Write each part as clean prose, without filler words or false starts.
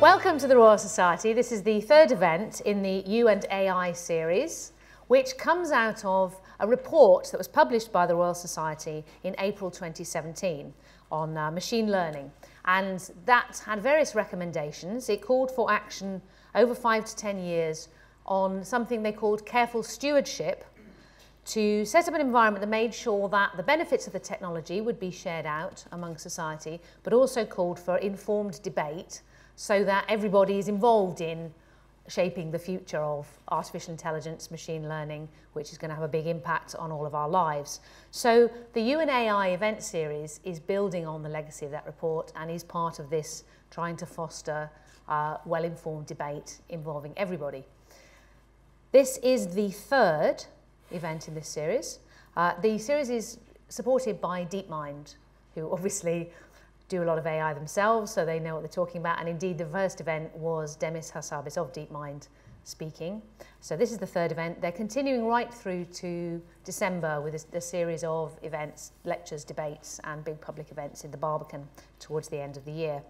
Welcome to the Royal Society. This is the third event in the You and AI series, which comes out of a report that was published by the Royal Society in April 2017 on machine learning. And that had various recommendations. It called for action over 5 to 10 years on something they called careful stewardship, to set up an environment that made sure that the benefits of the technology would be shared out among society, but also called for informed debate so that everybody is involved in shaping the future of artificial intelligence, machine learning, which is going to have a big impact on all of our lives. So the You and AI event series is building on the legacy of that report and is part of this trying to foster well-informed debate involving everybody. This is the third event in this series. The series is supported by DeepMind, who obviously do a lot of AI themselves, so they know what they're talking about. And indeed, the first event was Demis Hassabis of DeepMind speaking. So this is the third event. They're continuing right through to December with a series of events, lectures, debates, and big public events in the Barbican towards the end of the year.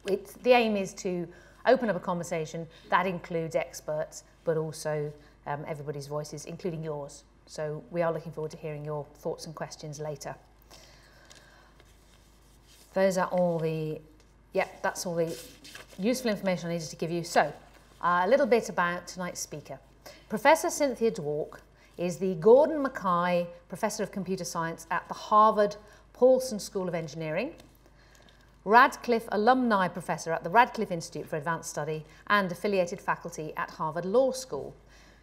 The aim is to open up a conversation that includes experts, but also everybody's voices, including yours. So we are looking forward to hearing your thoughts and questions later. Those are all the, that's all the useful information I needed to give you. So a little bit about tonight's speaker. Professor Cynthia Dwork is the Gordon Mackay Professor of Computer Science at the Harvard Paulson School of Engineering, Radcliffe Alumni Professor at the Radcliffe Institute for Advanced Study, and affiliated faculty at Harvard Law School.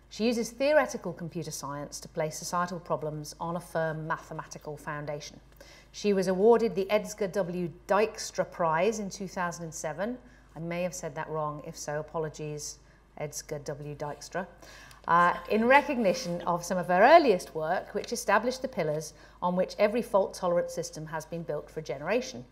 She uses theoretical computer science to place societal problems on a firm mathematical foundation. She was awarded the Edgar W. Dijkstra Prize in 2007. I may have said that wrong. If so, apologies, Edgar W. Dijkstra. In recognition of some of her earliest work, which established the pillars on which every fault-tolerant system has been built for a generation.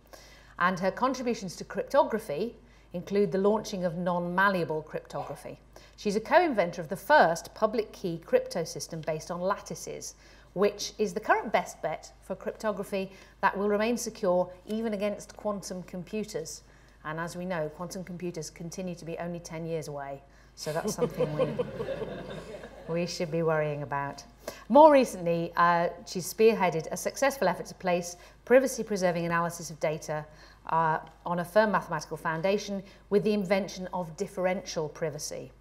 And her contributions to cryptography include the launching of non-malleable cryptography. She's a co-inventor of the first public key crypto system based on lattices, which is the current best bet for cryptography that will remain secure even against quantum computers. And as we know, quantum computers continue to be only 10 years away. So that's something we should be worrying about. More recently, she's spearheaded a successful effort to place privacy-preserving analysis of data on a firm mathematical foundation with the invention of differential privacy,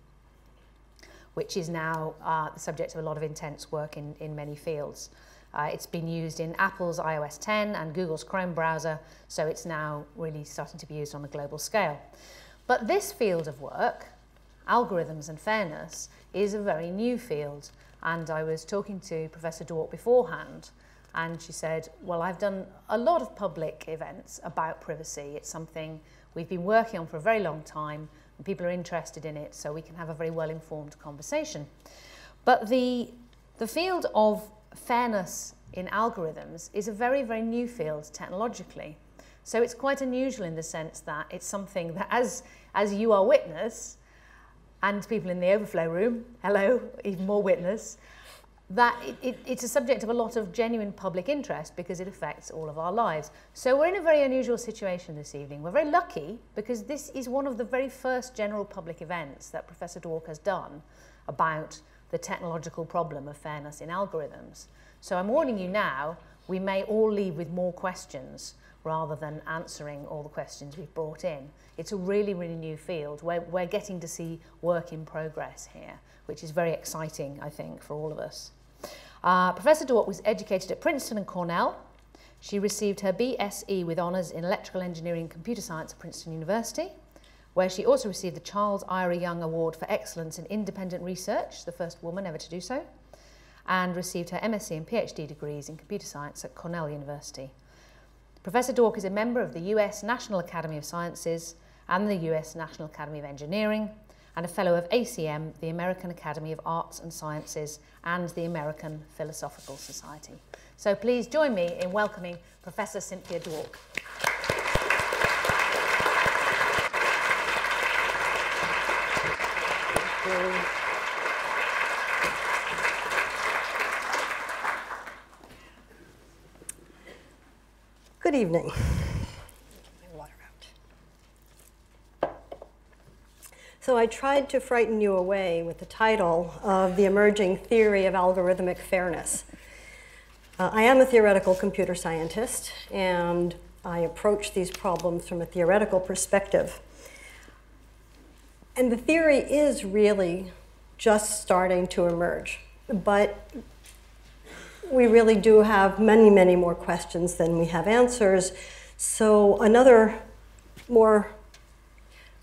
which is now the subject of a lot of intense work in many fields. It's been used in Apple's iOS 10 and Google's Chrome browser, so it's now really starting to be used on a global scale. But this field of work, algorithms and fairness, is a very new field. And I was talking to Professor Dwork beforehand, and she said, well, I've done a lot of public events about privacy. It's something we've been working on for a very long time, and people are interested in it, so we can have a very well-informed conversation. But the field of fairness in algorithms is a very, very new field technologically. So it's quite unusual in the sense that it's something that, as you are witness, and people in the overflow room, hello, even more witness, that it's a subject of a lot of genuine public interest because it affects all of our lives. So we're in a very unusual situation this evening. We're very lucky because this is one of the very first general public events that Professor Dwork has done about the technological problem of fairness in algorithms. So I'm warning you now, we may all leave with more questions rather than answering all the questions we've brought in. It's a really, really new field. We're getting to see work in progress here, which is very exciting, I think, for all of us. Professor Dwork was educated at Princeton and Cornell. She received her BSc with honours in electrical engineering and computer science at Princeton University, where she also received the Charles Ira Young Award for Excellence in Independent Research, the first woman ever to do so, and received her MSc and PhD degrees in computer science at Cornell University. Professor Dwork is a member of the US National Academy of Sciences and the US National Academy of Engineering, and a fellow of ACM, the American Academy of Arts and Sciences, and the American Philosophical Society. So please join me in welcoming Professor Cynthia Dwork. Good evening. Get my water out. So I tried to frighten you away with the title of the emerging theory of algorithmic fairness. I am a theoretical computer scientist, and I approach these problems from a theoretical perspective. And the theory is really just starting to emerge, but we really do have many, many more questions than we have answers. So another more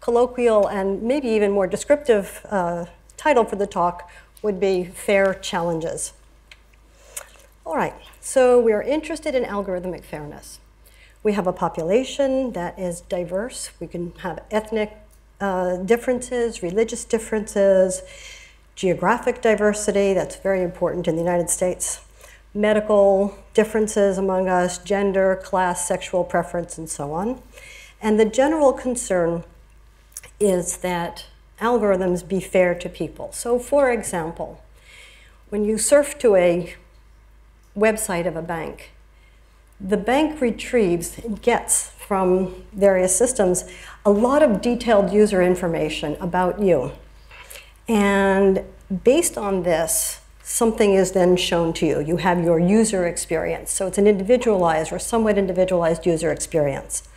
colloquial and maybe even more descriptive title for the talk would be Fair Challenges. All right, so we are interested in algorithmic fairness. We have a population that is diverse. We can have ethnic differences, religious differences, geographic diversity, that's very important in the United States, medical differences among us, gender, class, sexual preference, and so on. And the general concern is that algorithms be fair to people. So for example, when you surf to a website of a bank, the bank retrieves and gets from various systems a lot of detailed user information about you. And based on this, something is then shown to you. You have your user experience. So it's an individualized or somewhat individualized user experience.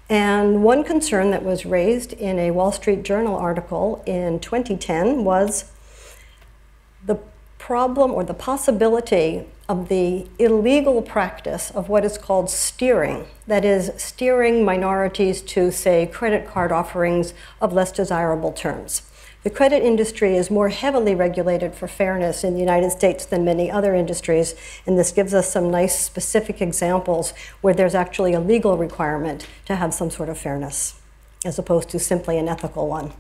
And one concern that was raised in a Wall Street Journal article in 2010 was the problem or the possibility of the illegal practice of what is called steering. That is, steering minorities to, say, credit card offerings of less desirable terms. The credit industry is more heavily regulated for fairness in the United States than many other industries, and this gives us some nice specific examples where there's actually a legal requirement to have some sort of fairness, as opposed to simply an ethical one.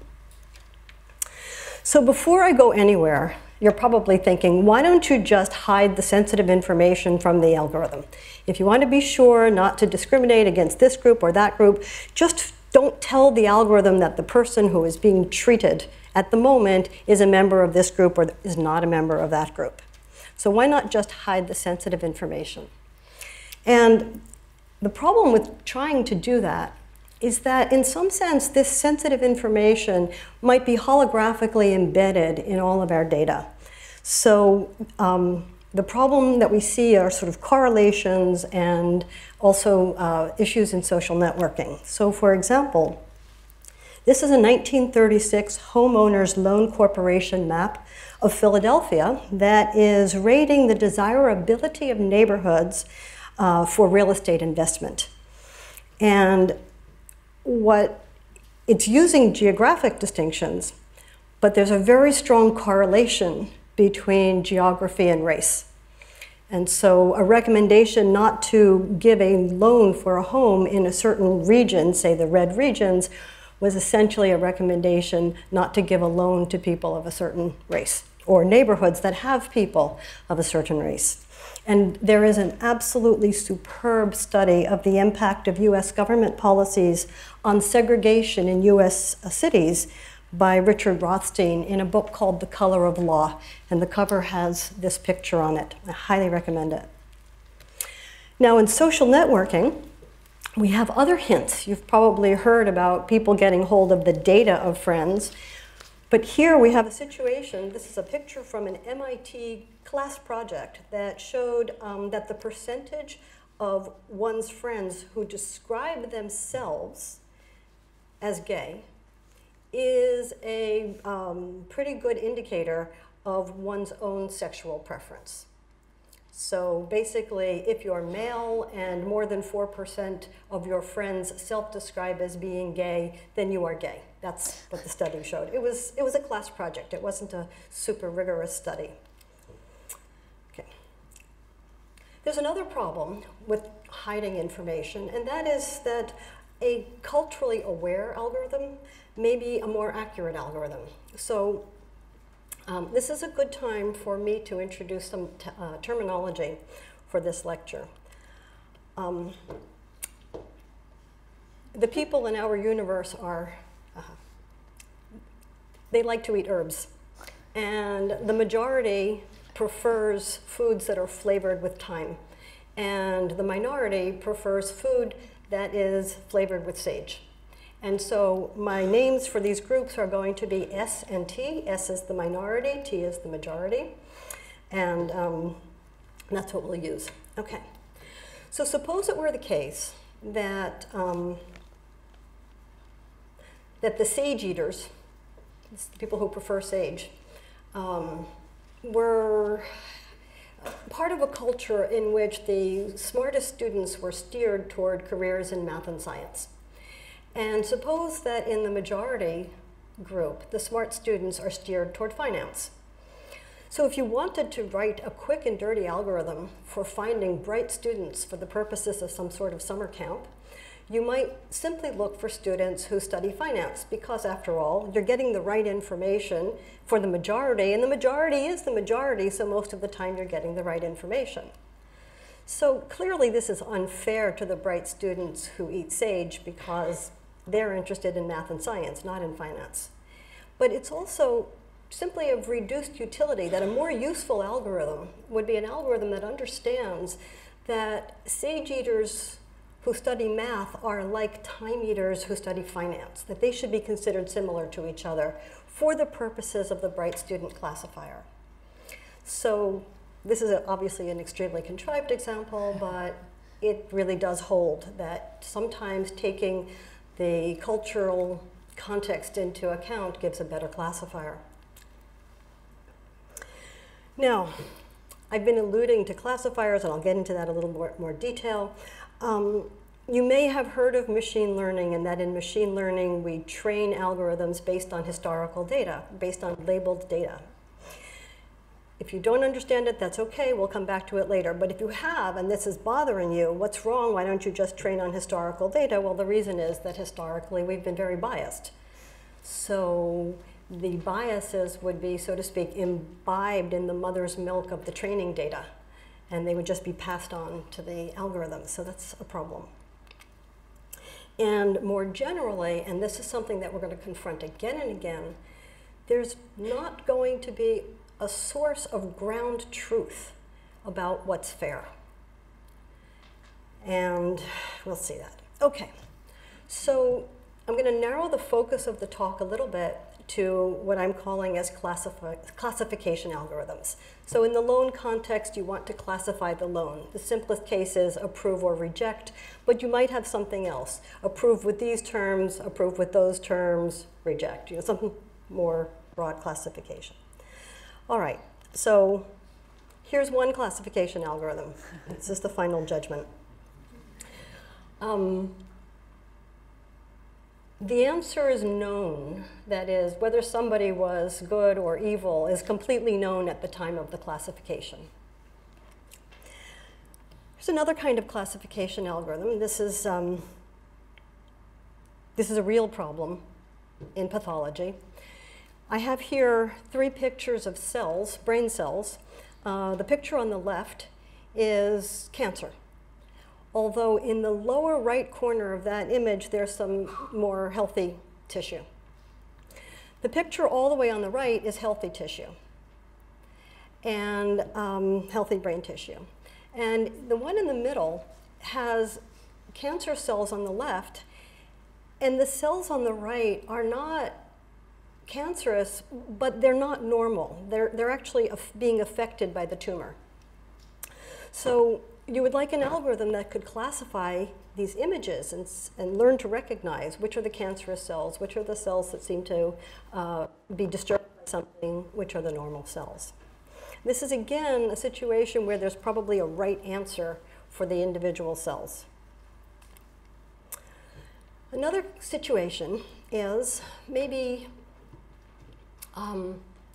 So before I go anywhere, you're probably thinking, why don't you just hide the sensitive information from the algorithm? If you want to be sure not to discriminate against this group or that group, just don't tell the algorithm that the person who is being treated at the moment is a member of this group or is not a member of that group. So why not just hide the sensitive information? And the problem with trying to do that is that in some sense this sensitive information might be holographically embedded in all of our data. So the problem that we see are sort of correlations and also issues in social networking. So for example, this is a 1936 homeowners loan corporation map of Philadelphia that is rating the desirability of neighborhoods for real estate investment. And it's using geographic distinctions, but there's a very strong correlation between geography and race. And so a recommendation not to give a loan for a home in a certain region, say the red regions, was essentially a recommendation not to give a loan to people of a certain race or neighborhoods that have people of a certain race. And there is an absolutely superb study of the impact of US government policies on segregation in US cities by Richard Rothstein in a book called The Color of Law. And the cover has this picture on it. I highly recommend it. Now in social networking, we have other hints. You've probably heard about people getting hold of the data of friends. But here we have a situation, this is a picture from an MIT class project that showed that the percentage of one's friends who describe themselves as gay is a pretty good indicator of one's own sexual preference. So basically, if you're male and more than 4% of your friends self-describe as being gay, then you are gay. That's what the study showed. It was a class project. It wasn't a super rigorous study. Okay. There's another problem with hiding information, and that is that a culturally aware algorithm may be a more accurate algorithm. So this is a good time for me to introduce some terminology for this lecture. The people in our universe are, they like to eat herbs. And the majority prefers foods that are flavored with thyme. And the minority prefers food that is flavored with sage. And so my names for these groups are going to be S and T. S is the minority, T is the majority. And that's what we'll use. Okay. So suppose it were the case that, that the sage eaters, the people who prefer sage, were part of a culture in which the smartest students were steered toward careers in math and science. And suppose that in the majority group, the smart students are steered toward finance. So if you wanted to write a quick and dirty algorithm for finding bright students for the purposes of some sort of summer camp, you might simply look for students who study finance, because after all, you're getting the right information for the majority, and the majority is the majority, so most of the time you're getting the right information. So clearly this is unfair to the bright students who eat sage because they're interested in math and science, not in finance. But it's also simply of reduced utility that a more useful algorithm would be an algorithm that understands that sage eaters who study math are like time eaters who study finance, that they should be considered similar to each other for the purposes of the bright student classifier. So this is obviously an extremely contrived example, but it really does hold that sometimes taking the cultural context into account gives a better classifier. Now, I've been alluding to classifiers, and I'll get into that a little more detail. You may have heard of machine learning, and that in machine learning we train algorithms based on historical data, based on labeled data. If you don't understand it, that's okay, we'll come back to it later. But if you have, and this is bothering you, what's wrong? Why don't you just train on historical data? Well, the reason is that historically we've been very biased. So the biases would be, so to speak, imbibed in the mother's milk of the training data, and they would just be passed on to the algorithms, so that's a problem. And more generally, and this is something that we're going to confront again and again, there's not going to be a source of ground truth about what's fair. And we'll see that. Okay, so I'm going to narrow the focus of the talk a little bit to what I'm calling as classification algorithms. So in the loan context, you want to classify the loan. The simplest case is approve or reject, but you might have something else. Approve with these terms, approve with those terms, reject. You know, something more broad classification. All right, so here's one classification algorithm. This is the final judgment. The answer is known, that is, whether somebody was good or evil is completely known at the time of the classification. There's another kind of classification algorithm. This is a real problem in pathology. I have here 3 pictures of cells, brain cells. The picture on the left is cancer. Although in the lower right corner of that image, there's some more healthy tissue. The picture all the way on the right is healthy tissue and healthy brain tissue. And the one in the middle has cancer cells on the left, and the cells on the right are not cancerous, but they're not normal. They're actually being affected by the tumor. So you would like an algorithm that could classify these images and learn to recognize which are the cancerous cells, which are the cells that seem to be disturbed by something, which are the normal cells. This is, again, a situation where there's probably a right answer for the individual cells. Another situation is maybe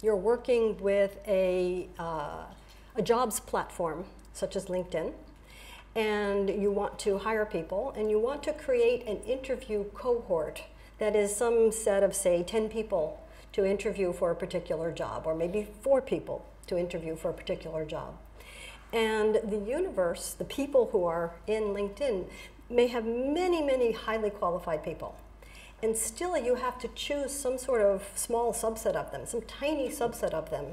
you're working with a jobs platform such as LinkedIn, and you want to hire people, and you want to create an interview cohort that is some set of, say, 10 people to interview for a particular job, or maybe 4 people to interview for a particular job. And the universe, the people who are in LinkedIn, may have many, many highly qualified people. And still you have to choose some sort of small subset of them, some tiny subset of them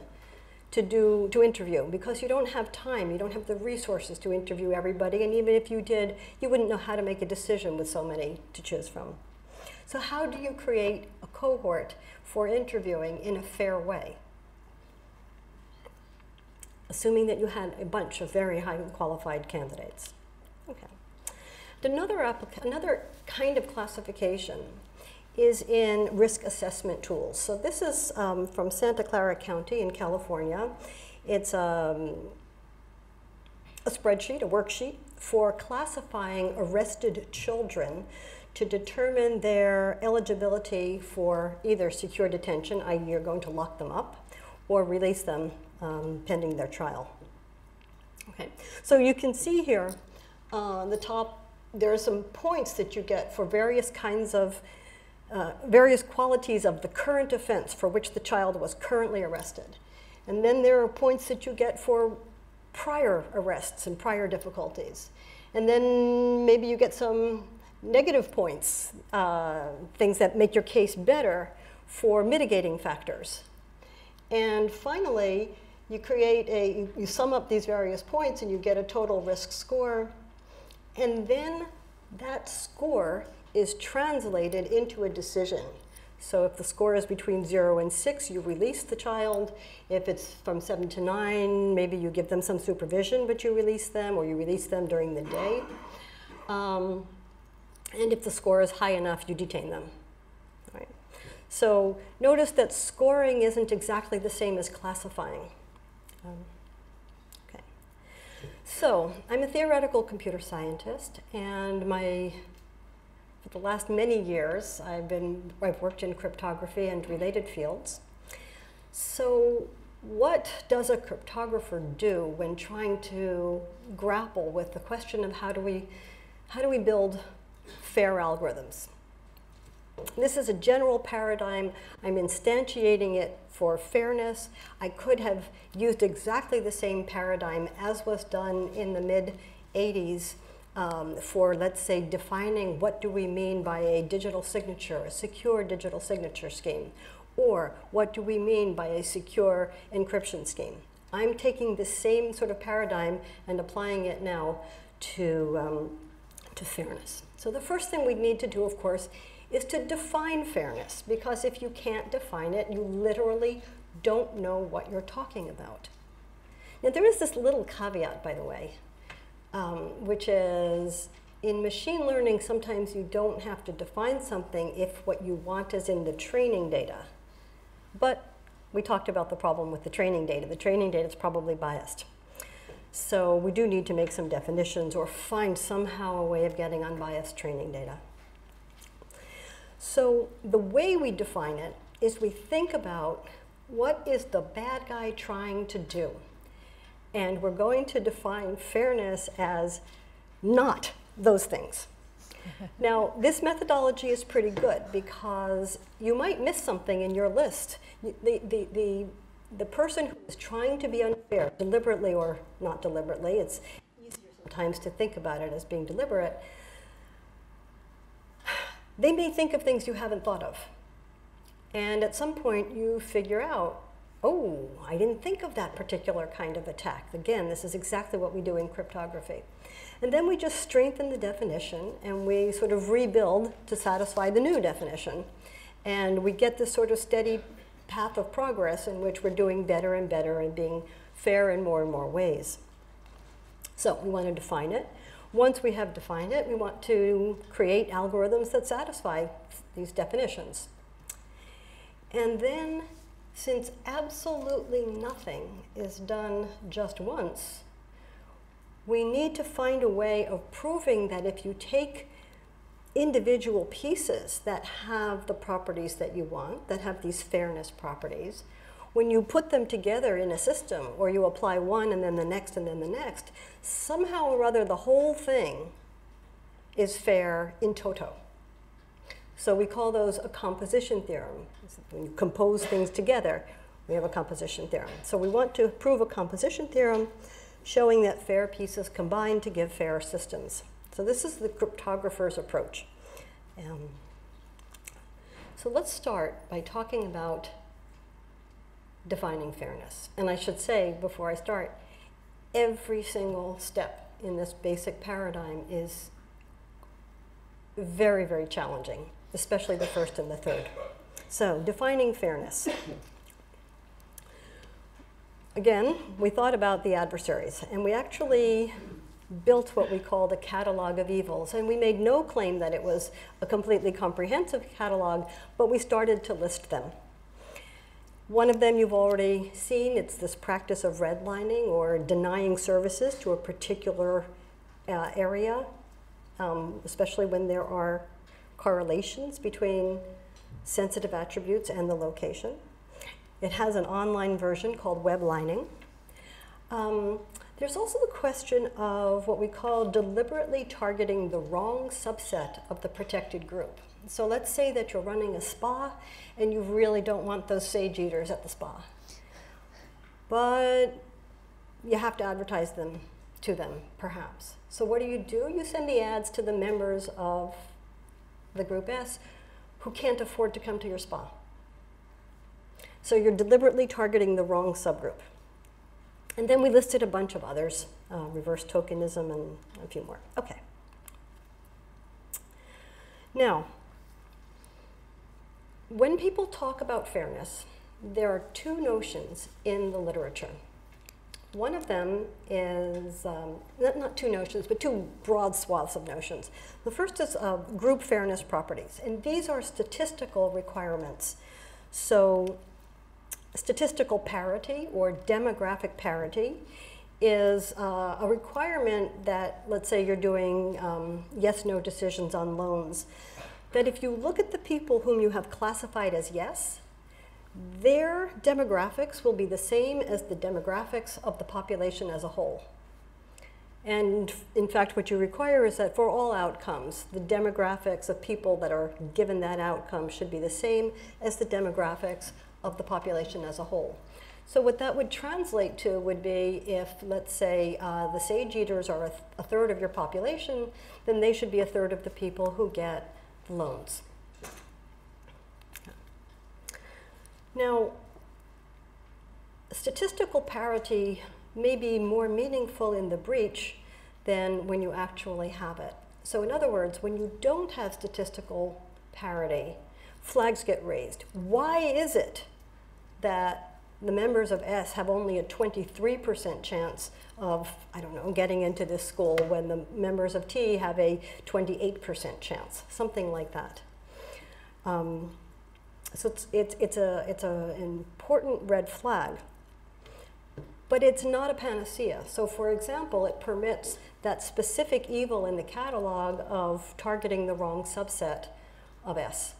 to interview, because you don't have time, you don't have the resources to interview everybody, and even if you did, you wouldn't know how to make a decision with so many to choose from. So how do you create a cohort for interviewing in a fair way? Assuming that you had a bunch of very highly qualified candidates. Okay. Another kind of classification is in risk assessment tools. So this is from Santa Clara County in California. It's a spreadsheet, a worksheet for classifying arrested children to determine their eligibility for either secure detention, i.e. you're going to lock them up, or release them pending their trial. Okay, so you can see here on the top, there are some points that you get for various kinds of, various qualities of the current offense for which the child was currently arrested. And then there are points that you get for prior arrests and prior difficulties. And then maybe you get some negative points, things that make your case better for mitigating factors. And finally, you sum up these various points and you get a total risk score. And then that score is translated into a decision. So if the score is between 0 and 6, you release the child. If it's from 7 to 9, maybe you give them some supervision, but you release them, or you release them during the day. And if the score is high enough, you detain them. All right. So notice that scoring isn't exactly the same as classifying. Okay. So I'm a theoretical computer scientist, and for the last many years, I've worked in cryptography and related fields. So what does a cryptographer do when trying to grapple with the question of how do we build fair algorithms? This is a general paradigm. I'm instantiating it for fairness. I could have used exactly the same paradigm as was done in the mid-'80s for, let's say, defining what do we mean by a digital signature, a secure digital signature scheme, or what do we mean by a secure encryption scheme. I'm taking the same sort of paradigm and applying it now to fairness. So the first thing we need to do, of course, is to define fairness, because if you can't define it, you literally don't know what you're talking about. Now there is this little caveat, by the way, which is in machine learning, sometimes you don't have to define something if what you want is in the training data. But we talked about the problem with the training data. The training data is probably biased. So we do need to make some definitions or find somehow a way of getting unbiased training data. So the way we define it is we think about what is the bad guy trying to do. And we're going to define fairness as not those things. Now, this methodology is pretty good because you might miss something in your list. The person who is trying to be unfair, deliberately or not deliberately, it's easier sometimes to think about it as being deliberate, they may think of things you haven't thought of. And at some point you figure out, oh, I didn't think of that particular kind of attack. Again, this is exactly what we do in cryptography. And then we just strengthen the definition and we sort of rebuild to satisfy the new definition. And we get this sort of steady path of progress in which we're doing better and better and being fair in more and more ways. So we want to define it. Once we have defined it, we want to create algorithms that satisfy these definitions. And then, since absolutely nothing is done just once, we need to find a way of proving that if you take individual pieces that have the properties that you want, that have these fairness properties, when you put them together in a system, or you apply one and then the next and then the next, somehow or other the whole thing is fair in toto. So we call those a composition theorem. When you compose things together, we have a composition theorem. So we want to prove a composition theorem showing that fair pieces combine to give fair systems. So this is the cryptographer's approach. So let's start by talking about defining fairness. And I should say, before I start, every single step in this basic paradigm is very, very challenging. especially the first and the third. So, defining fairness. Again, we thought about the adversaries, and we actually built what we call the catalog of evils. And we made no claim that it was a completely comprehensive catalog, but we started to list them. One of them you've already seen. It's this practice of redlining or denying services to a particular area, especially when there are correlations between sensitive attributes and the location. It has an online version called weblining. There's also the question of what we call deliberately targeting the wrong subset of the protected group. So let's say that you're running a spa and you really don't want those sage eaters at the spa. But you have to advertise them to them, perhaps. So what do? You send the ads to the members of the group S who can't afford to come to your spa. So you're deliberately targeting the wrong subgroup. And then we listed a bunch of others, reverse tokenism and a few more. Okay. Now, when people talk about fairness, there are two notions in the literature. One of them is, not two notions, but two broad swaths of notions. The first is group fairness properties, and these are statistical requirements. So statistical parity or demographic parity is a requirement that, let's say you're doing yes-no decisions on loans, that if you look at the people whom you have classified as yes, their demographics will be the same as the demographics of the population as a whole. And in fact, what you require is that for all outcomes, the demographics of people that are given that outcome should be the same as the demographics of the population as a whole. So what that would translate to would be if, let's say, the sage eaters are a third of your population, then they should be a third of the people who get loans. Now, statistical parity may be more meaningful in the breach than when you actually have it. So in other words, when you don't have statistical parity, flags get raised. Why is it that the members of S have only a 23% chance of, I don't know, getting into this school when the members of T have a 28% chance, something like that. So it's an important red flag, but it's not a panacea. So for example, it permits that specific evil in the catalog of targeting the wrong subset of S.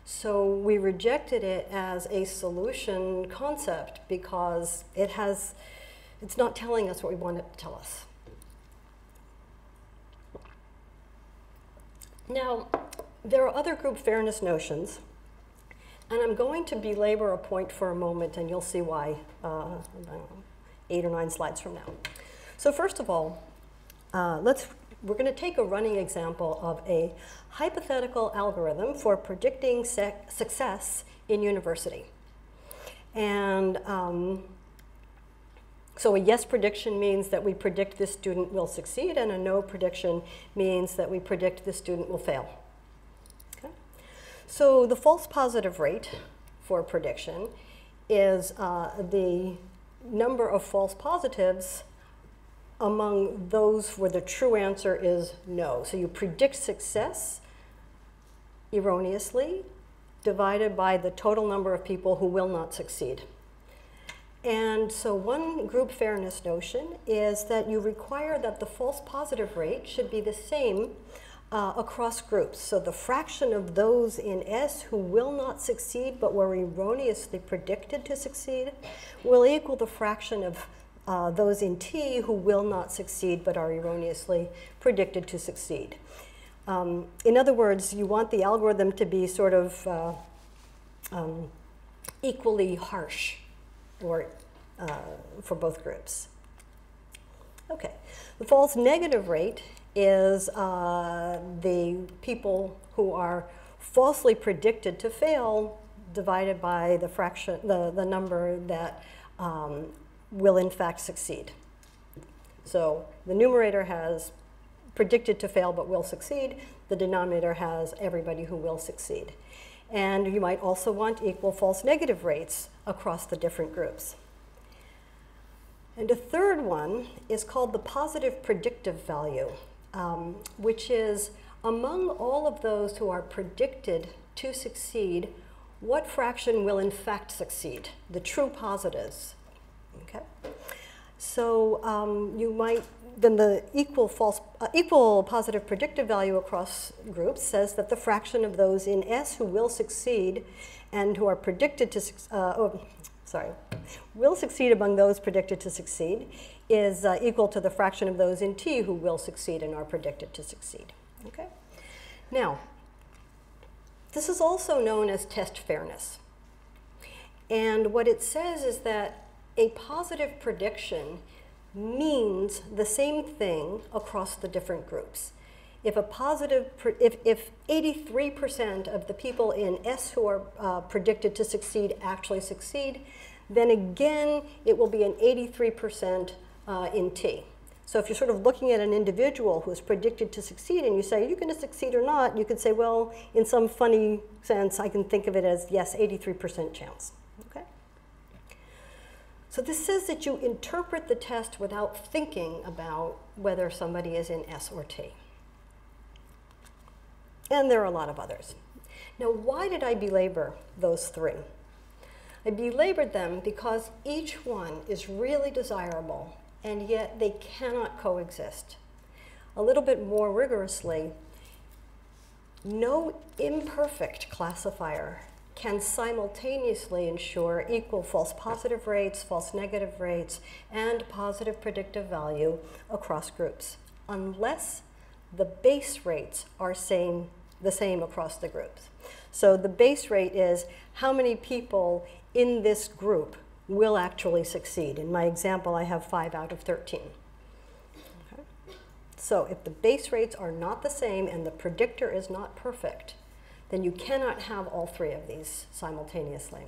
So we rejected it as a solution concept because it's not telling us what we want it to tell us. Now, there are other group fairness notions, and I'm going to belabor a point for a moment, and you'll see why 8 or 9 slides from now. So first of all, we're going to take a running example of a hypothetical algorithm for predicting success in university. And so a yes prediction means that we predict this student will succeed, and a no prediction means that we predict this student will fail. Okay? So the false positive rate for prediction is the number of false positives among those where the true answer is no. So you predict success erroneously divided by the total number of people who will not succeed. And so one group fairness notion is that you require that the false positive rate should be the same across groups. So the fraction of those in S who will not succeed but were erroneously predicted to succeed will equal the fraction of those in T who will not succeed but are erroneously predicted to succeed. In other words, you want the algorithm to be sort of equally harsh or, for both groups. Okay, the false negative rate is the people who are falsely predicted to fail divided by the fraction, the number that will in fact succeed. So the numerator has predicted to fail but will succeed. The denominator has everybody who will succeed. And you might also want equal false negative rates across the different groups. And a third one is called the positive predictive value, which is among all of those who are predicted to succeed, what fraction will in fact succeed, the true positives. Okay? So you might, then the equal positive predictive value across groups says that the fraction of those in S who will succeed and who are predicted to, will succeed among those predicted to succeed is equal to the fraction of those in T who will succeed and are predicted to succeed. Okay? Now, this is also known as test fairness. And what it says is that a positive prediction means the same thing across the different groups. If 83% of the people in S who are predicted to succeed actually succeed, then again it will be an 83% in T. So if you're sort of looking at an individual who's predicted to succeed and you say, are you going to succeed or not? You could say, well, in some funny sense, I can think of it as, yes, 83% chance. Okay? So this says that you interpret the test without thinking about whether somebody is in S or T. And there are a lot of others. Now, why did I belabor those three? I belabored them because each one is really desirable, and yet they cannot coexist. A little bit more rigorously, no imperfect classifier can simultaneously ensure equal false positive rates, false negative rates, and positive predictive value across groups, unless the base rates are the same across the groups. So the base rate is how many people in this group will actually succeed. In my example, I have 5 out of 13. Okay. So if the base rates are not the same and the predictor is not perfect, then you cannot have all three of these simultaneously.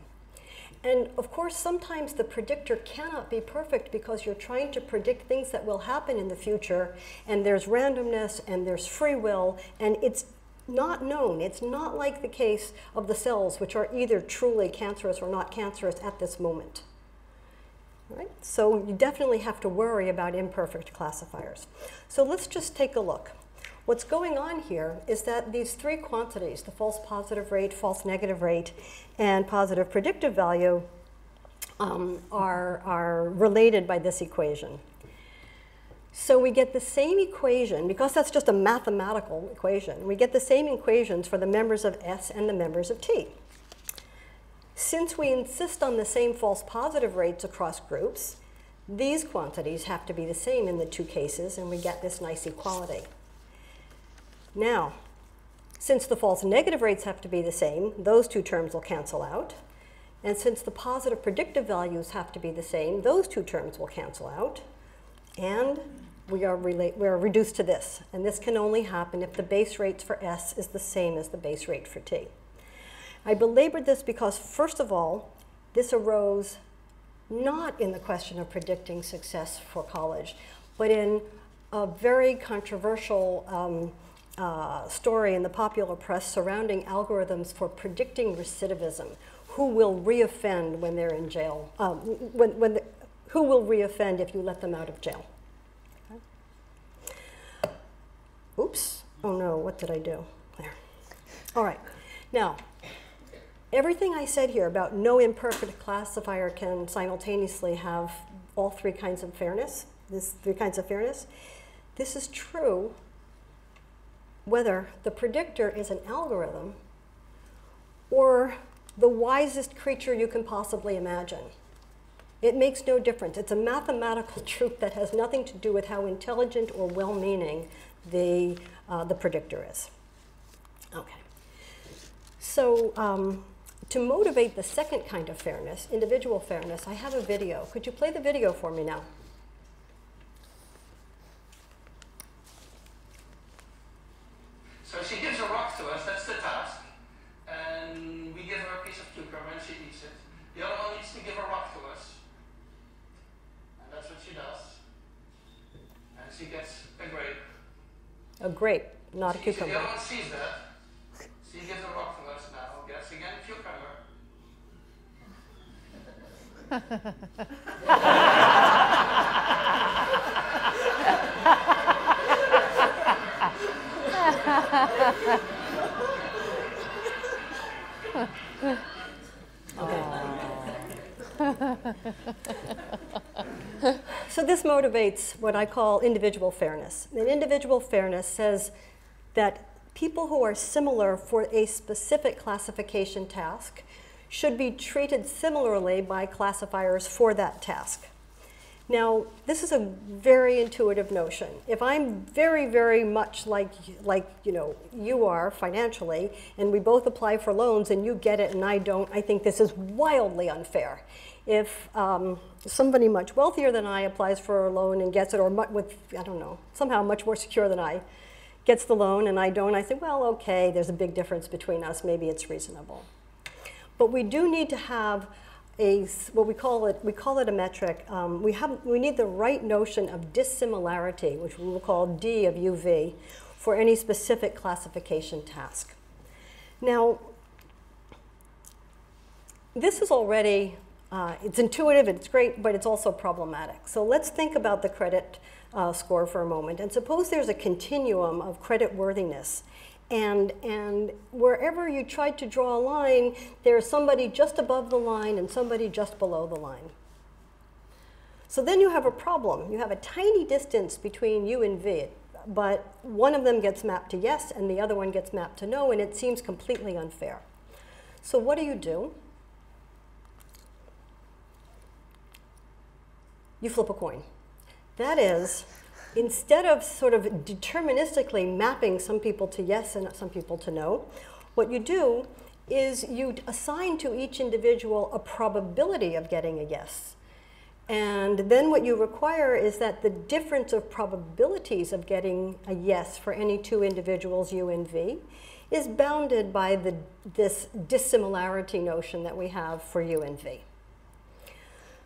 And of course, sometimes the predictor cannot be perfect because you're trying to predict things that will happen in the future, and there's randomness and there's free will, and it's not known. It's not like the case of the cells, which are either truly cancerous or not cancerous at this moment. Right? So you definitely have to worry about imperfect classifiers. So let's just take a look. What's going on here is that these three quantities, the false positive rate, false negative rate, and positive predictive value, are related by this equation. So we get the same equation, because that's just a mathematical equation, we get the same equations for the members of S and the members of T. Since we insist on the same false positive rates across groups, these quantities have to be the same in the two cases, and we get this nice equality. Now, since the false negative rates have to be the same, those two terms will cancel out. And since the positive predictive values have to be the same, those two terms will cancel out. And we are reduced to this. And this can only happen if the base rates for S is the same as the base rate for T. I belabored this because, first of all, this arose not in the question of predicting success for college, but in a very controversial story in the popular press surrounding algorithms for predicting recidivism. Who will reoffend when they're in jail? Who will reoffend if you let them out of jail? Okay. Oops. Oh no, what did I do? There. All right. Now, everything I said here about no imperfect classifier can simultaneously have all three kinds of fairness, this is true whether the predictor is an algorithm or the wisest creature you can possibly imagine. It makes no difference. It's a mathematical truth that has nothing to do with how intelligent or well-meaning the predictor is. Okay. So to motivate the second kind of fairness, individual fairness, I have a video. Could you play the video for me now? So she gives a rock to us, that's the task, and we give her a piece of cucumber and she eats it. The other one needs to give a rock to us, and that's what she does. And she gets a grape, A grape, not a So cucumber. the other one sees that. So he gives a rock to us now. Guess again, cucumber. So this motivates what I call individual fairness. And individual fairness says that people who are similar for a specific classification task should be treated similarly by classifiers for that task. Now, this is a very intuitive notion. If I'm very, very much like you are financially, and we both apply for loans and you get it and I don't, I think this is wildly unfair. If somebody much wealthier than I applies for a loan and gets it, or with, I don't know, somehow much more secure than I, gets the loan and I don't, I say, well, okay, there's a big difference between us, maybe it's reasonable. But we do need to have what we call it a metric. We need the right notion of dissimilarity, which we will call D of UV, for any specific classification task. Now, this is already, it's intuitive, it's great, but it's also problematic. So let's think about the credit score for a moment. And suppose there's a continuum of credit worthiness. And wherever you try to draw a line, there's somebody just above the line and somebody just below the line. So then you have a problem. You have a tiny distance between U and V, but one of them gets mapped to yes and the other one gets mapped to no, and it seems completely unfair. So what do? You flip a coin. That is, instead of sort of deterministically mapping some people to yes and some people to no, what you do is you assign to each individual a probability of getting a yes. And then what you require is that the difference of probabilities of getting a yes for any two individuals, U and V, is bounded by this dissimilarity notion that we have for U and V.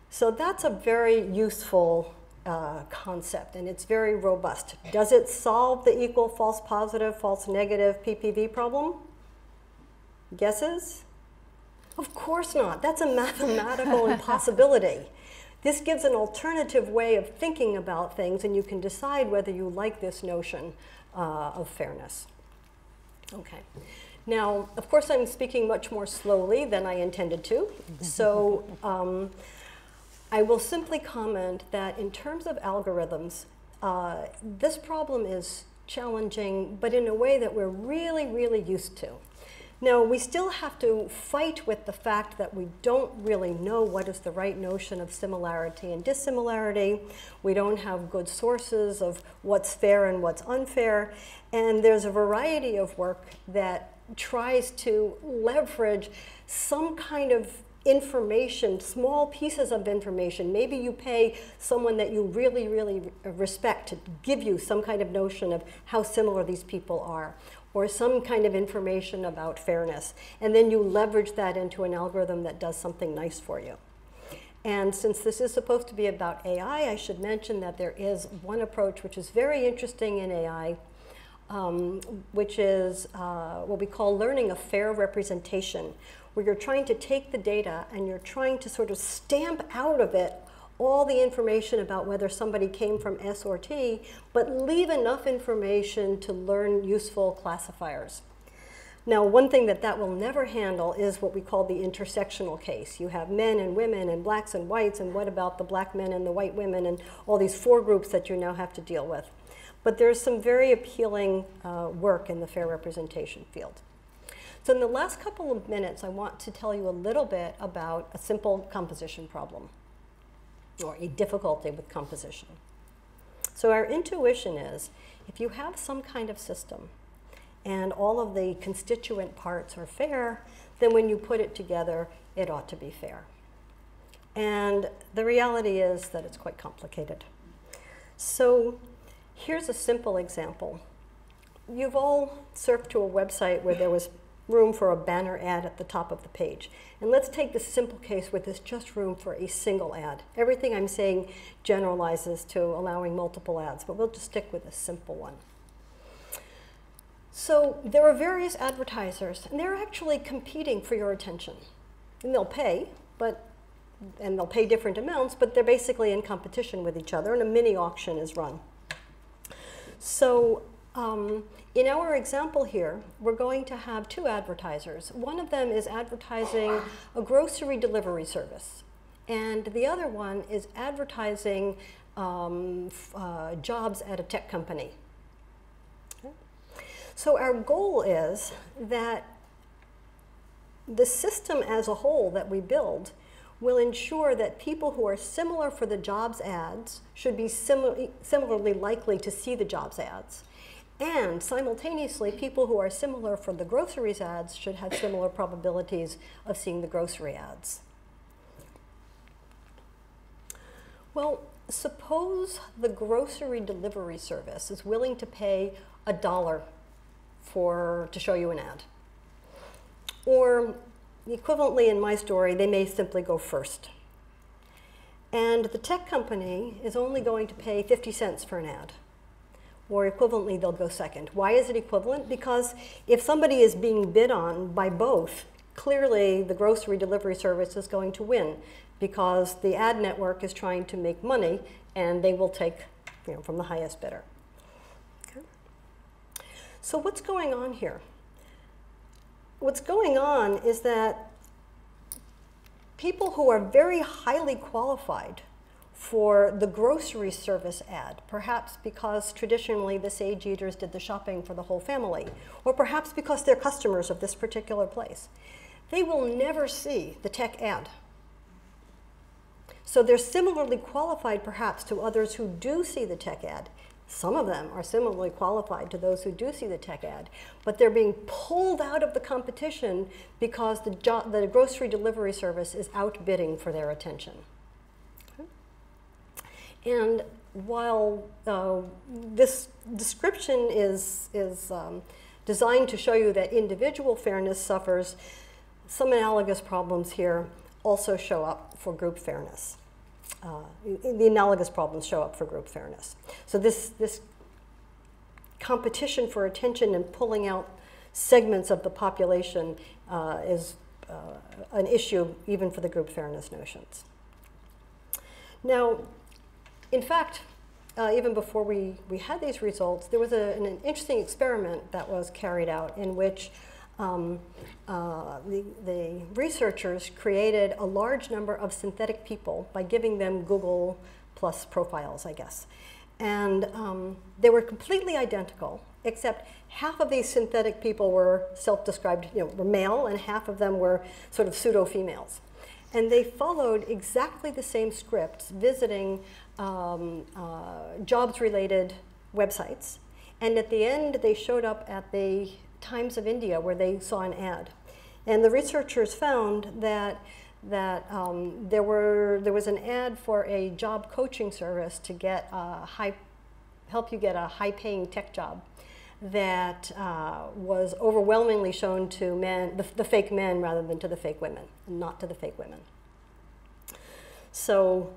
So that's a very useful concept, and it's very robust. Does it solve the equal, false positive, false negative PPV problem? Guesses? Of course not. That's a mathematical impossibility. This gives an alternative way of thinking about things, and you can decide whether you like this notion of fairness. Okay. Now, of course, I'm speaking much more slowly than I intended to, so I will simply comment that in terms of algorithms, this problem is challenging, but in a way that we're really, really used to. Now, we still have to fight with the fact that we don't really know what is the right notion of similarity and dissimilarity. We don't have good sources of what's fair and what's unfair. And there's a variety of work that tries to leverage some kind of information, small pieces of information. Maybe you pay someone that you really, really respect to give you some kind of notion of how similar these people are, or some kind of information about fairness. And then you leverage that into an algorithm that does something nice for you. And since this is supposed to be about AI, I should mention that there is one approach which is very interesting in AI, which is what we call learning a fair representation, where you're trying to take the data and you're trying to sort of stamp out of it all the information about whether somebody came from S or T, but leave enough information to learn useful classifiers. Now, one thing that will never handle is what we call the intersectional case. You have men and women and blacks and whites, and what about the black men and the white women and all these four groups that you now have to deal with. But there's some very appealing work in the fair representation field. So in the last couple of minutes, I want to tell you a little bit about a simple composition problem, or a difficulty with composition. So our intuition is, if you have some kind of system and all of the constituent parts are fair, then when you put it together, it ought to be fair. And the reality is that it's quite complicated. So here's a simple example. You've all surfed to a website where there was room for a banner ad at the top of the page. And let's take this simple case where there's just room for a single ad. Everything I'm saying generalizes to allowing multiple ads, but we'll just stick with a simple one. So there are various advertisers, and they're actually competing for your attention. And they'll pay, and they'll pay different amounts, but they're basically in competition with each other, and a mini auction is run. So in our example here, we're going to have two advertisers. One of them is advertising a grocery delivery service, and the other one is advertising jobs at a tech company. Okay. So our goal is that the system as a whole that we build will ensure that people who are similar for the jobs ads should be similarly likely to see the jobs ads. And simultaneously, people who are similar for the groceries ads should have similar probabilities of seeing the grocery ads. Well, suppose the grocery delivery service is willing to pay $1 to show you an ad. Or equivalently in my story, they may simply go first. And the tech company is only going to pay 50 cents for an ad. Or equivalently, they'll go second. Why is it equivalent? Because if somebody is being bid on by both, clearly the grocery delivery service is going to win because the ad network is trying to make money and they will take from the highest bidder. Okay. So what's going on here? What's going on is that people who are very highly qualified for the grocery service ad, perhaps because traditionally the Sage Eaters did the shopping for the whole family, or perhaps because they're customers of this particular place, they will never see the tech ad. So they're similarly qualified perhaps to others who do see the tech ad. Some of them are similarly qualified to those who do see the tech ad, but they're being pulled out of the competition because the grocery delivery service is outbidding for their attention. Okay. And while this description is designed to show you that individual fairness suffers, some analogous problems here also show up for group fairness. The analogous problems show up for group fairness. So this competition for attention and pulling out segments of the population is an issue even for the group fairness notions. Now, in fact, even before we had these results, there was an interesting experiment that was carried out in which the researchers created a large number of synthetic people by giving them Google Plus profiles, I guess. And they were completely identical, except half of these synthetic people were self-described, were male, and half of them were sort of pseudo-females. And they followed exactly the same scripts, visiting jobs-related websites. And at the end, they showed up at the Times of India where they saw an ad. And the researchers found that there was an ad for a job coaching service to get help you get a high-paying tech job that was overwhelmingly shown to the fake men rather than to the fake women, and not to the fake women. So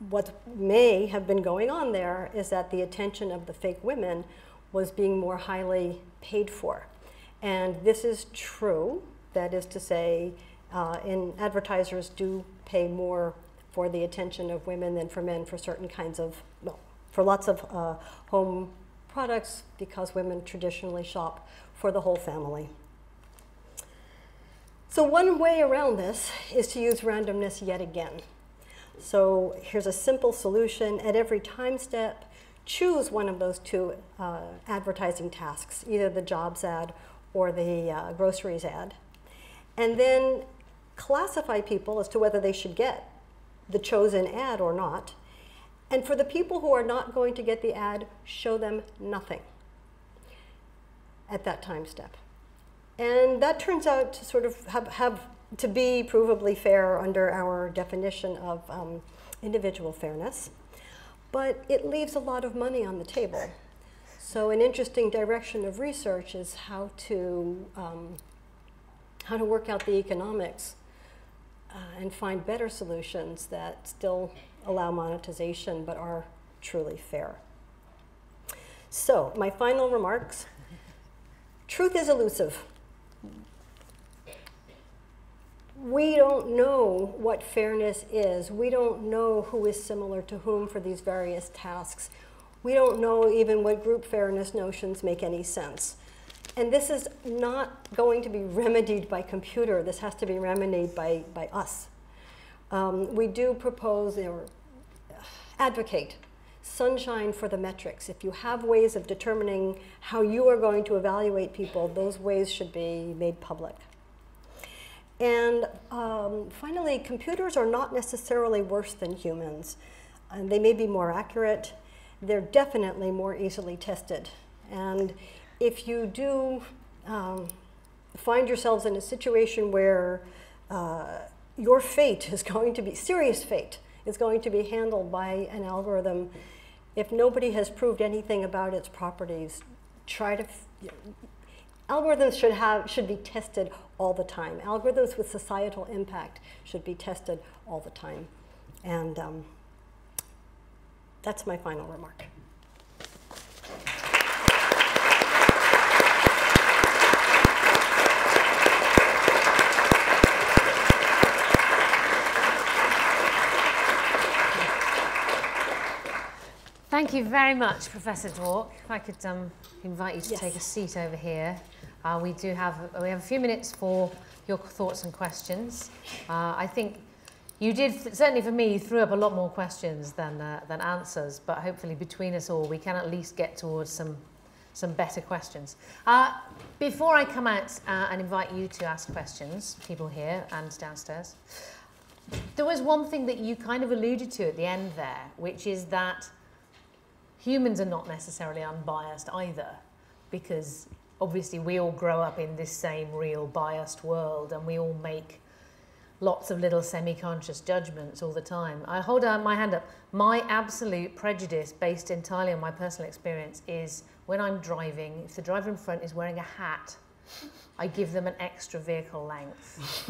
what may have been going on there is that the attention of the fake women was being more highly paid for. And this is true. That is to say, advertisers do pay more for the attention of women than for men for certain kinds of, for lots of home products, because women traditionally shop for the whole family. So one way around this is to use randomness yet again. So here's a simple solution. At every time step, choose one of those two advertising tasks, either the jobs ad or the groceries ad, and then classify people as to whether they should get the chosen ad or not. And for the people who are not going to get the ad, show them nothing at that time step. And that turns out to sort of have to be provably fair under our definition of individual fairness. But it leaves a lot of money on the table. So an interesting direction of research is how to work out the economics and find better solutions that still allow monetization but are truly fair. So my final remarks. Truth is elusive. We don't know what fairness is. We don't know who is similar to whom for these various tasks. We don't know even what group fairness notions make any sense. And this is not going to be remedied by computer. This has to be remedied by us. We do propose or advocate sunshine for the metrics. If you have ways of determining how you are going to evaluate people, those ways should be made public. And finally, computers are not necessarily worse than humans. They may be more accurate. They're definitely more easily tested. And if you do find yourselves in a situation where your fate is going to be, serious fate, is going to be handled by an algorithm, if nobody has proved anything about its properties, try to, algorithms should be tested all the time. Algorithms with societal impact should be tested all the time. And that's my final remark. Thank you very much, Professor Dwork. If I could invite you to take a seat over here. We have a few minutes for your thoughts and questions. I think you did, certainly for me, you threw up a lot more questions than answers, but hopefully between us all, we can at least get towards some better questions. Before I come out and invite you to ask questions, people here and downstairs, there was one thing that you kind of alluded to at the end there, which is that humans are not necessarily unbiased either, because obviously we all grow up in this same real biased world and we all make lots of little semi-conscious judgments all the time. I hold my hand up. My absolute prejudice, based entirely on my personal experience, is when I'm driving, if the driver in front is wearing a hat, I give them an extra vehicle length.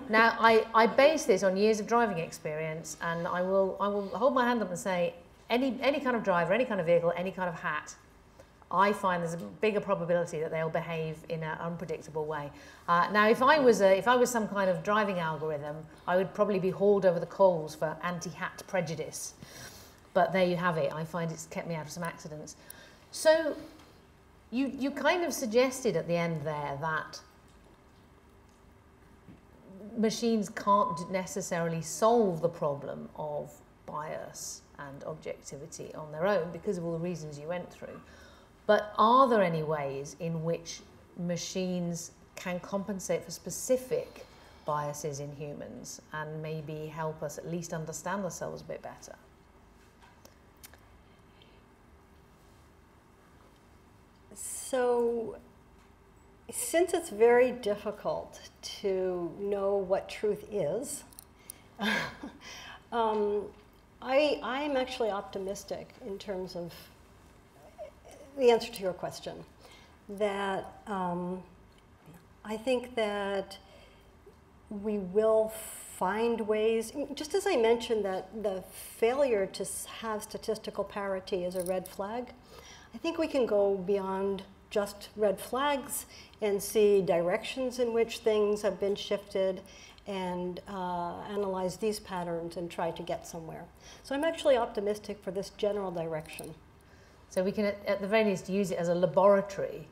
Now, I base this on years of driving experience, and I will hold my hand up and say, any kind of driver, any kind of vehicle, any kind of hat, I find there's a bigger probability that they'll behave in an unpredictable way. Now, if I was some kind of driving algorithm, I would probably be hauled over the coals for anti-hat prejudice. But there you have it. I find it's kept me out of some accidents. So you kind of suggested at the end there that machines can't necessarily solve the problem of bias and objectivity on their own because of all the reasons you went through. But are there any ways in which machines can compensate for specific biases in humans and maybe help us at least understand ourselves a bit better? So, since it's very difficult to know what truth is, I'm actually optimistic in terms of the answer to your question, that I think that we will find ways, just as I mentioned that the failure to have statistical parity is a red flag, I think we can go beyond just red flags and see directions in which things have been shifted and analyze these patterns and try to get somewhere. So I'm actually optimistic for this general direction. So we can, at the very least, use it as a laboratory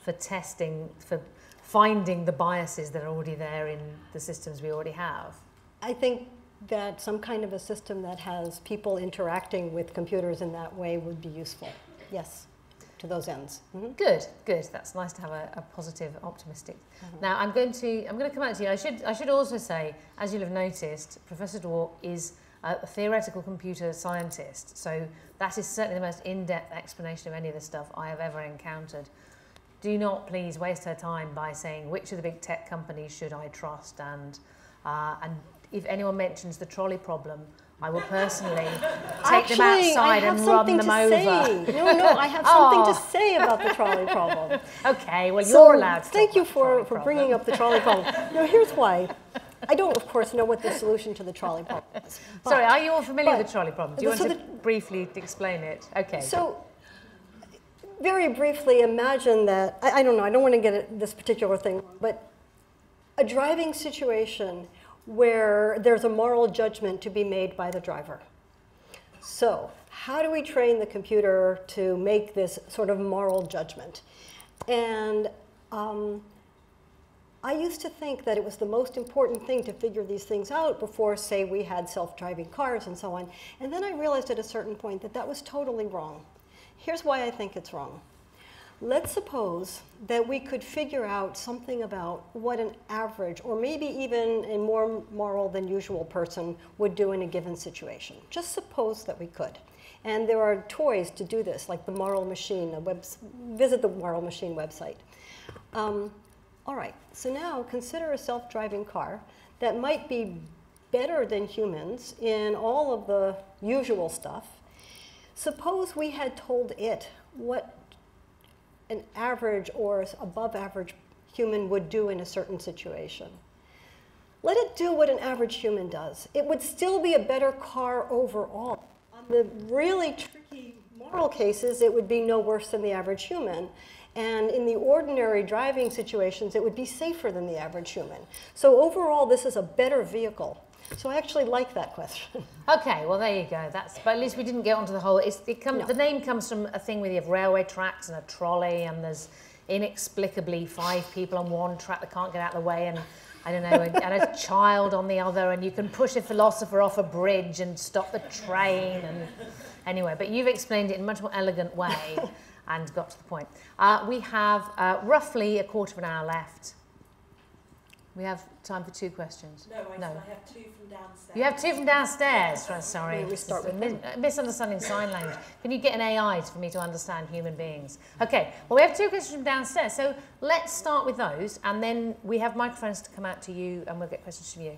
for testing, for finding the biases that are already there in the systems we already have. I think that some kind of a system that has people interacting with computers in that way would be useful. Yes, to those ends. Mm-hmm. Good, good. That's nice to have a positive, optimistic. Mm-hmm. Now I'm going to come back to you. I should also say, as you'll have noticed, Professor Dwork is a theoretical computer scientist, so that is certainly the most in-depth explanation of any of the stuff I have ever encountered. Do not please waste her time by saying which of the big tech companies should I trust, and if anyone mentions the trolley problem, I will personally take them outside and run them over. No, I have something to say about the trolley problem. Okay, well, you're allowed to. Thank you for bringing up the trolley problem. No, here's why. I don't, of course, know what the solution to the trolley problem is. Sorry, are you all familiar with the trolley problem? Do you want to briefly explain it? Okay. So very briefly imagine that, I don't know, I don't want to get at this particular thing, but a driving situation where there's a moral judgment to be made by the driver. So how do we train the computer to make this sort of moral judgment? And I used to think that it was the most important thing to figure these things out before, say, we had self-driving cars and so on. And then I realized at a certain point that that was totally wrong. Here's why I think it's wrong. Let's suppose that we could figure out something about what an average, or maybe even a more moral than usual person would do in a given situation. Just suppose that we could. And there are toys to do this, like the Moral Machine. Visit the Moral Machine website. All right, so now consider a self-driving car that might be better than humans in all of the usual stuff. Suppose we had told it what an average or above average human would do in a certain situation. Let it do what an average human does. It would still be a better car overall. On the really tricky moral cases, it would be no worse than the average human. And in the ordinary driving situations, it would be safer than the average human. So overall, this is a better vehicle. So I actually like that question. Okay, well, there you go. But at least we didn't get onto the whole. No. The name comes from a thing where you have railway tracks and a trolley, and there's inexplicably 5 people on one track that can't get out of the way, and I don't know, and a child on the other, and you can push a philosopher off a bridge and stop the train. And anyway, but you've explained it in a much more elegant way and got to the point. We have roughly a quarter of an hour left. We have time for 2 questions. No, I have 2 from downstairs. You have 2 from downstairs. Sorry, Maybe we start with misunderstanding sign language. Can you get an AI for me to understand human beings? Okay, well, we have 2 questions from downstairs, so let's start with those, and then we have microphones to come out to you, and we'll get questions from you.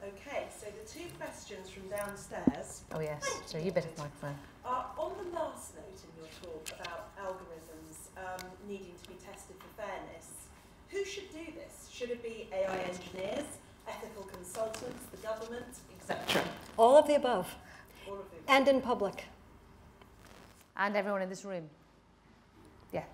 Okay, so the 2 questions from downstairs. Oh yes, so you better have a microphone. On the last note in your talk about algorithms needing to be tested for fairness, who should do this? Should it be AI engineers, ethical consultants, the government, etc.? All of the above. All of them. And in public. And everyone in this room. Yeah.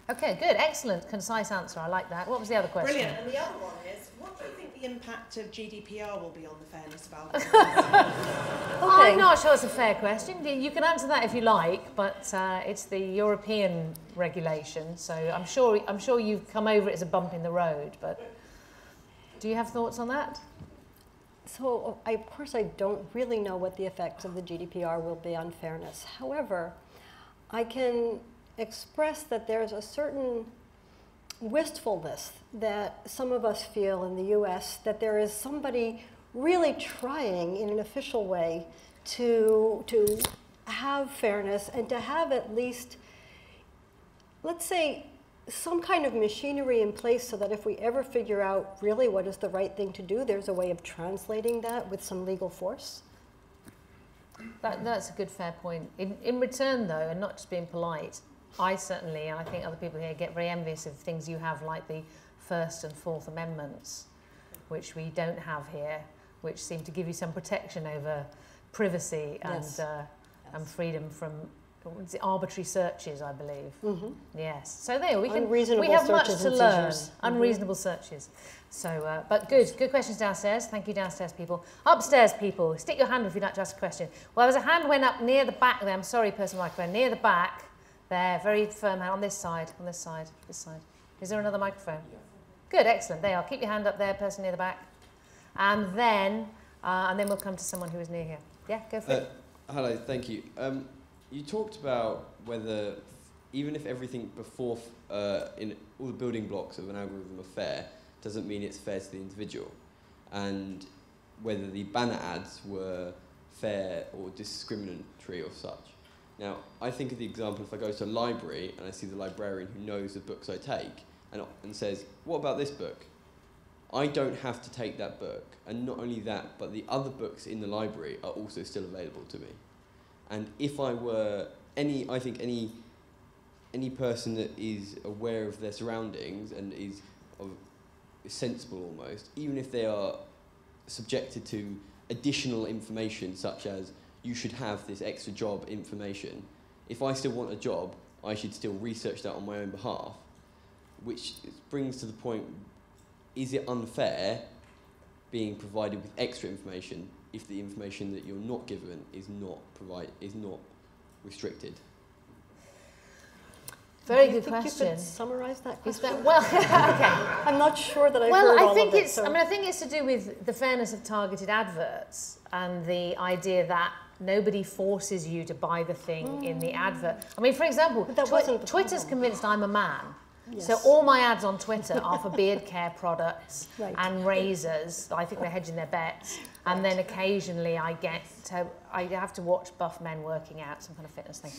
Okay, good, excellent, concise answer. I like that. What was the other question? Brilliant. And the other one is, what do you think the impact of GDPR will be on the fairness of algorithms? Okay. I'm not sure it's a fair question. You can answer that if you like, but it's the European regulation, so I'm sure you've come over it as a bump in the road. But do you have thoughts on that? So, of course, I don't really know what the effects of the GDPR will be on fairness. However, I can express that there's a certain wistfulness that some of us feel in the US, that there is somebody really trying in an official way to have fairness and to have at least, let's say, some kind of machinery in place so that if we ever figure out really what is the right thing to do, there's a way of translating that with some legal force. That's a good, fair point. In return, though, and not just being polite, I certainly, and I think other people here, get very envious of things you have like the First and Fourth Amendments, which we don't have here, which seem to give you some protection over privacy and, Yes. and freedom from arbitrary searches, I believe. Mm-hmm. Yes. So there, we Unreasonable have much searches to and learn. seizures. Unreasonable searches. So, but good questions downstairs. Thank you, downstairs people. Upstairs people, stick your hand up if you'd like to ask a question. Well, there was a hand went up near the back there. I'm sorry, person microphone. Near the back there, very firm hand on this side, this side. Is there another microphone? Good, excellent. There you are. Keep your hand up there, person near the back. And then we'll come to someone who is near here. Yeah, go for it. Hello, thank you. You talked about whether, even if everything before, in all the building blocks of an algorithm are fair, doesn't mean it's fair to the individual. And whether the banner ads were fair or discriminatory or such. Now, I think of the example if I go to a library and I see the librarian who knows the books I take and says, what about this book? I don't have to take that book. And not only that, but the other books in the library are also still available to me. And if I were I think any person that is aware of their surroundings and is sensible almost, even if they are subjected to additional information such as you should have this extra job information, if I still want a job, I should still research that on my own behalf, which brings to the point, is it unfair being provided with extra information if the information that you're not given is not restricted? Very good You question. could summarize that Is question? that, well, okay. I'm not sure that I Well, heard I all think of it. it's. So. I mean, I think it's to do with the fairness of targeted adverts and the idea that nobody forces you to buy the thing in the advert. I mean, for example, But that wasn't the Twitter's problem. convinced I'm a man. Yes. So all my ads on Twitter are for beard care products Right. and razors. I think they're hedging their bets. And then occasionally I have to watch buff men working out, some kind of fitness thing.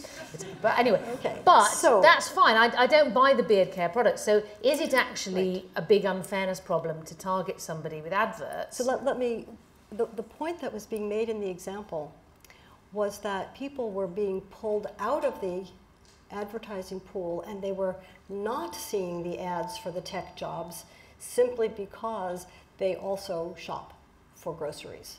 But anyway, Okay, but so- that's fine. I don't buy the beard care products. So is it actually a big unfairness problem to target somebody with adverts? So let me, the point that was being made in the example was that people were being pulled out of the advertising pool and they were not seeing the ads for the tech jobs simply because they also shop for groceries.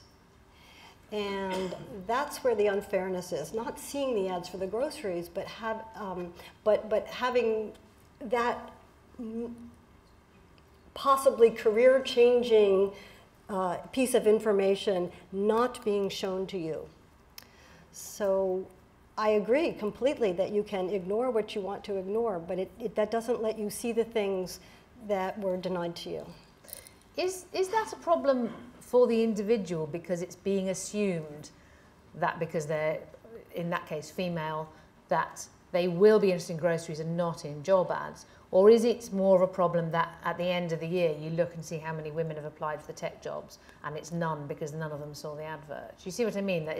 And that's where the unfairness is, not seeing the ads for the groceries, but having that possibly career-changing piece of information not being shown to you. So I agree completely that you can ignore what you want to ignore, but that doesn't let you see the things that were denied to you. Is that a problem for the individual because it's being assumed that because they're, in that case, female, that they will be interested in groceries and not in job ads? Or is it more of a problem that at the end of the year you look and see how many women have applied for the tech jobs and it's none because none of them saw the advert? Do you see what I mean? That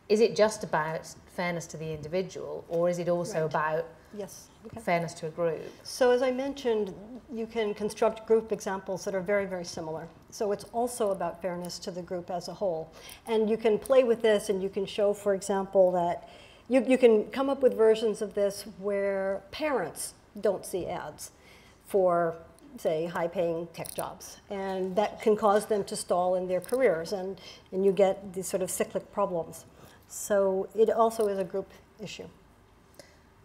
is it just about fairness to the individual, or is it also Right. about Yes. Okay. fairness to a group? So as I mentioned, you can construct group examples that are very, very similar. So it's also about fairness to the group as a whole. And you can play with this and you can show, for example, that you can come up with versions of this where parents don't see ads for, say, high-paying tech jobs. And that can cause them to stall in their careers, and you get these sort of cyclic problems. So it also is a group issue.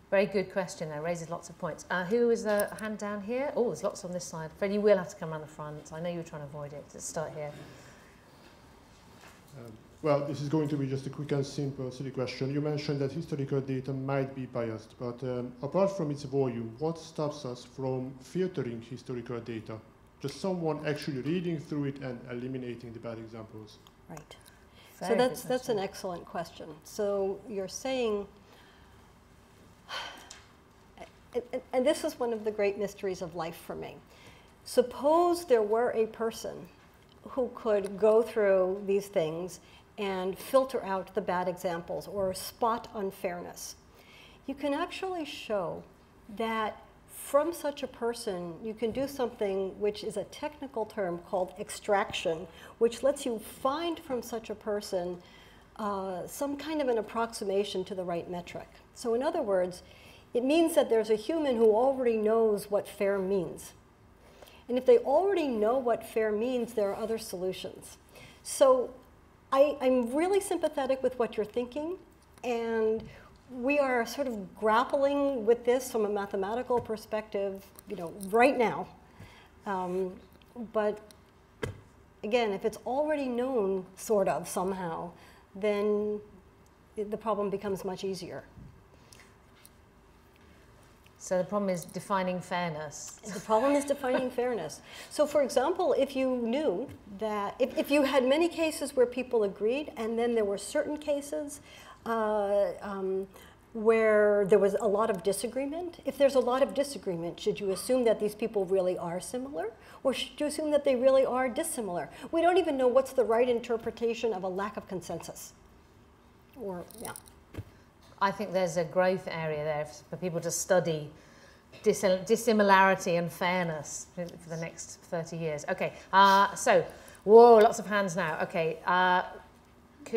Very good question there, raises lots of points. Who is the hand down here? Oh, there's lots on this side. Fred, you will have to come around the front. I know you were trying to avoid it. Let's start here. Well, this is going to be just a quick and simple, silly question. You mentioned that historical data might be biased, but apart from its volume, what stops us from filtering historical data? Just someone actually reading through it and eliminating the bad examples. Right. Very So good that's an question. excellent question. So you're saying, and this is one of the great mysteries of life for me. Suppose there were a person who could go through these things and filter out the bad examples or spot unfairness. You can actually show that from such a person, you can do something which is a technical term called extraction, which lets you find from such a person some kind of an approximation to the right metric. So in other words, it means that there's a human who already knows what fair means. And if they already know what fair means, there are other solutions. So I'm really sympathetic with what you're thinking, and we are sort of grappling with this from a mathematical perspective, right now. But again, if it's already known, sort of, somehow, then the problem becomes much easier. So the problem is defining fairness. The problem is defining fairness. So for example, if you knew that, if you had many cases where people agreed, and then there were certain cases where there was a lot of disagreement, if there's a lot of disagreement, should you assume that these people really are similar? Or should you assume that they really are dissimilar? We don't even know what's the right interpretation of a lack of consensus. Or, yeah. I think there's a growth area there for people to study dissimilarity and fairness for the next 30 years. Okay, so, whoa, lots of hands now. Okay,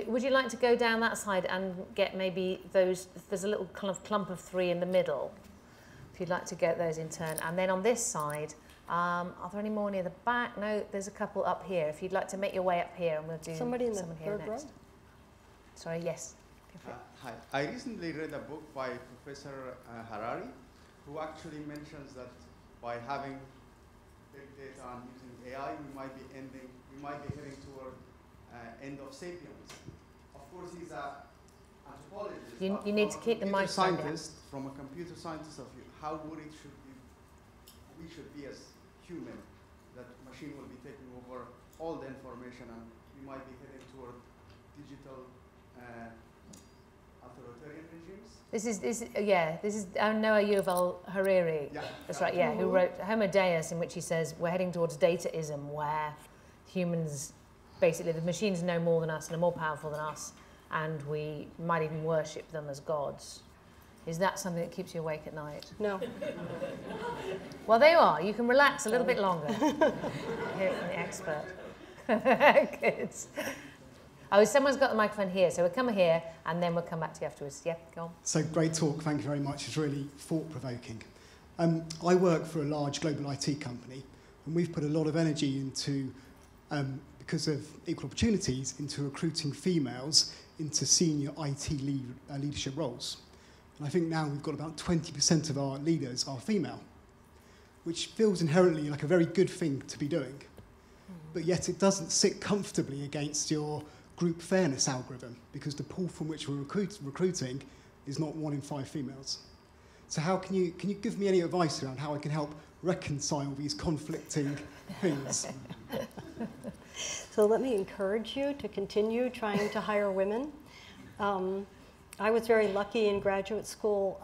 would you like to go down that side and get maybe those, there's a little kind of clump of 3 in the middle, if you'd like to get those in turn. And then on this side, are there any more near the back? No, there's a couple up here. If you'd like to make your way up here, and we'll do Somebody in the someone here third next. row? Sorry, yes. Hi. I recently read a book by Professor Harari, who actually mentions that by having big data and using AI, we might be heading toward end of sapiens. Of course, he's an anthropologist. You need to keep the mic scientist. From a computer scientist of view, how worried we should be as human that machine will be taking over all the information and we might be heading toward digital authoritarian regimes? This is Noah Yuval Harari. Yeah. That's right, yeah, who wrote Homo Deus, in which he says we're heading towards dataism, where humans, basically the machines know more than us and are more powerful than us, and we might even worship them as gods. Is that something that keeps you awake at night? No. Well, there you are. You can relax a little bit longer. Hear it from the expert. Good. Oh, someone's got the microphone here, so we'll come here and then we'll come back to you afterwards. Yeah, go on. So great talk, thank you very much. It's really thought-provoking. I work for a large global IT company, and we've put a lot of energy into, because of equal opportunities, into recruiting females into senior IT leadership roles. And I think now we've got about 20% of our leaders are female, which feels inherently like a very good thing to be doing. But yet it doesn't sit comfortably against your group fairness algorithm, because the pool from which we're recruiting is not 1 in 5 females. So how can you give me any advice around how I can help reconcile these conflicting things? So let me encourage you to continue trying to hire women. I was very lucky in graduate school.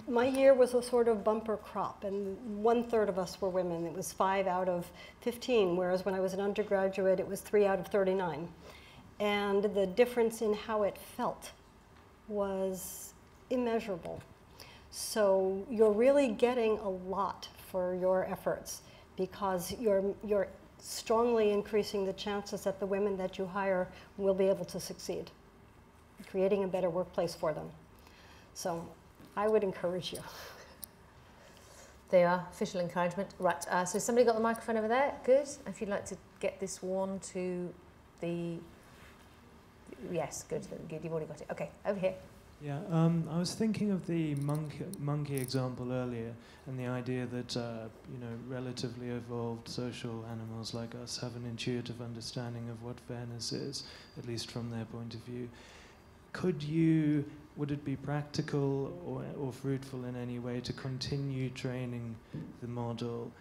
My year was a sort of bumper crop, and 1/3 of us were women. It was 5 out of 15, whereas when I was an undergraduate, it was 3 out of 39. And the difference in how it felt was immeasurable. So you're really getting a lot for your efforts, because you're strongly increasing the chances that the women that you hire will be able to succeed, creating a better workplace for them. So I would encourage you. There you are, official encouragement. Right, so somebody got the microphone over there? Good. If you'd like to get this one to the... Yes, good, you've already got it. Okay, over here. Yeah, I was thinking of the monkey example earlier, and the idea that relatively evolved social animals like us have an intuitive understanding of what fairness is, at least from their point of view. Would it be practical or fruitful in any way to continue training the model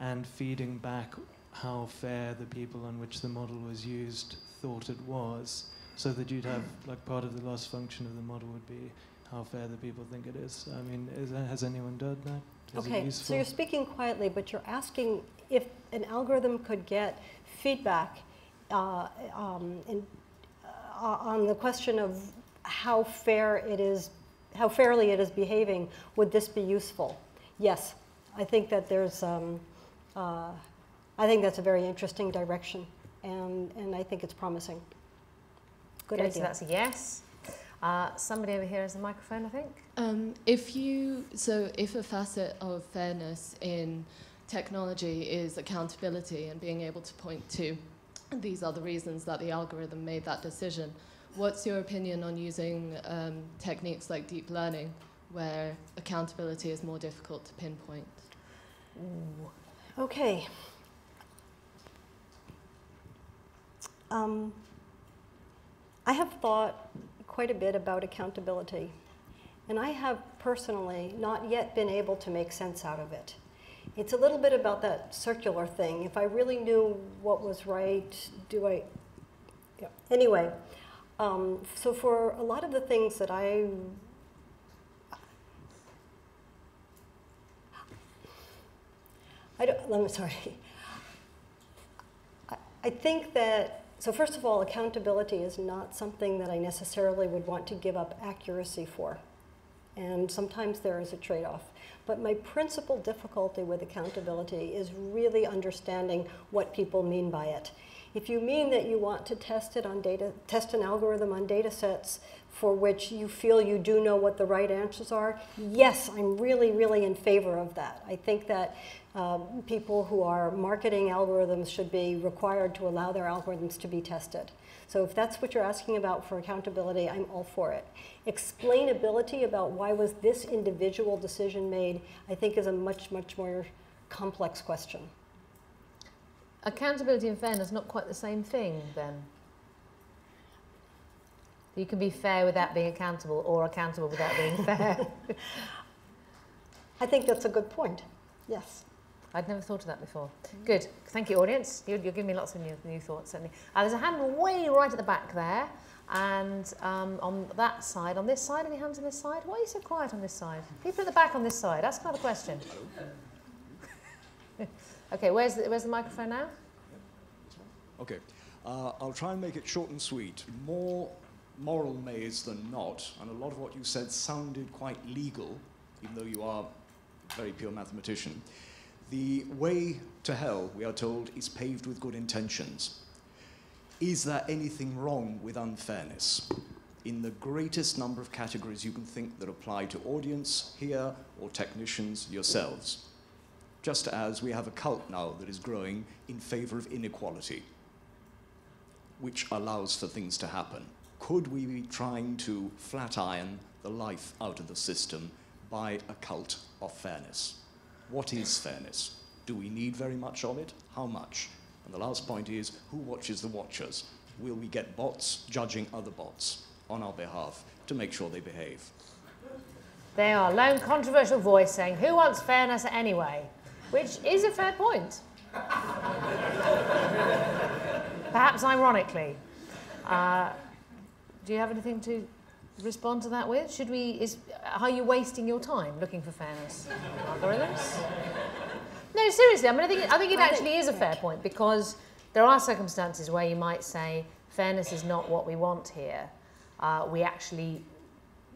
and feeding back how fair the people on which the model was used thought it was, so that you'd have, like, part of the loss function of the model would be how fair the people think it is? I mean, has anyone done that? Is it useful? So you're speaking quietly, but you're asking if an algorithm could get feedback on the question of how fairly it is behaving. Would this be useful? Yes, I think that there's. I think that's a very interesting direction, and I think it's promising. Good idea. So that's a yes. Somebody over here has the microphone, I think. If a facet of fairness in technology is accountability and being able to point to these are the reasons that the algorithm made that decision, what's your opinion on using techniques like deep learning, where accountability is more difficult to pinpoint? Ooh. Okay. I have thought quite a bit about accountability, and I have personally not yet been able to make sense out of it. It's a little bit about that circular thing. If I really knew what was right, yeah. Anyway, so for a lot of the things that I'm sorry. I think that, so first of all, accountability is not something that I necessarily would want to give up accuracy for. And sometimes there is a trade-off. But my principal difficulty with accountability is really understanding what people mean by it. If you mean that you want to test it on data, test an algorithm on data sets for which you feel you do know what the right answers are, yes, I'm really, really in favor of that. I think that people who are marketing algorithms should be required to allow their algorithms to be tested. So if that's what you're asking about for accountability, I'm all for it. Explainability about why was this individual decision made, I think is a much, much more complex question. Accountability and fairness, not quite the same thing then? You can be fair without being accountable, or accountable without being fair. I think that's a good point, yes. I'd never thought of that before. Good. Thank you, audience. You're giving me lots of new thoughts, certainly. There's a hand way right at the back there. And on that side, on this side, any hands on this side? Why are you so quiet on this side? People at the back on this side. Ask another question. Okay, where's the microphone now? Okay. I'll try and make it short and sweet. More moral maze than not. And a lot of what you said sounded quite legal, even though you are a very pure mathematician. The way to hell, we are told, is paved with good intentions. Is there anything wrong with unfairness? In the greatest number of categories you can think that apply to audience here or technicians yourselves. Just as we have a cult now that is growing in favor of inequality, which allows for things to happen. Could we be trying to flat iron the life out of the system by a cult of fairness? What is fairness? Do we need very much of it? How much? And the last point is, who watches the watchers? Will we get bots judging other bots on our behalf to make sure they behave? They are lone controversial voice saying, who wants fairness anyway? Which is a fair point. Perhaps ironically. Do you have anything to respond to that with? Are you wasting your time looking for fairness algorithms? No, seriously, I mean, I think it actually is a fair point, because there are circumstances where you might say fairness is not what we want here. We actually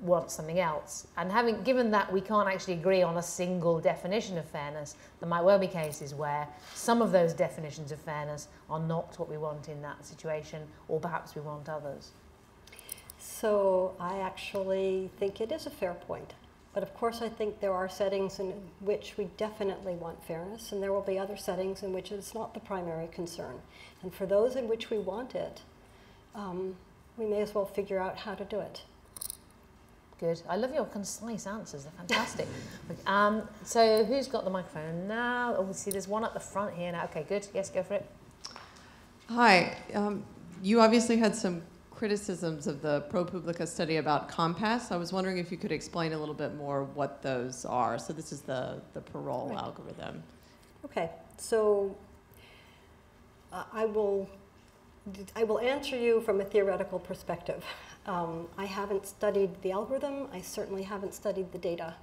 want something else. And given that we can't actually agree on a single definition of fairness, there might well be cases where some of those definitions of fairness are not what we want in that situation, or perhaps we want others. So I actually think it is a fair point. But of course, I think there are settings in which we definitely want fairness, and there will be other settings in which it's not the primary concern. And for those in which we want it, we may as well figure out how to do it. Good. I love your concise answers. They're fantastic. So who's got the microphone now? Oh, we see there's one at the front here now. Okay, good. Yes, go for it. Hi. You obviously had some criticisms of the ProPublica study about Compass. I was wondering if you could explain a little bit more what those are. So this is the parole algorithm. Okay. So I will answer you from a theoretical perspective. I haven't studied the algorithm. I certainly haven't studied the data.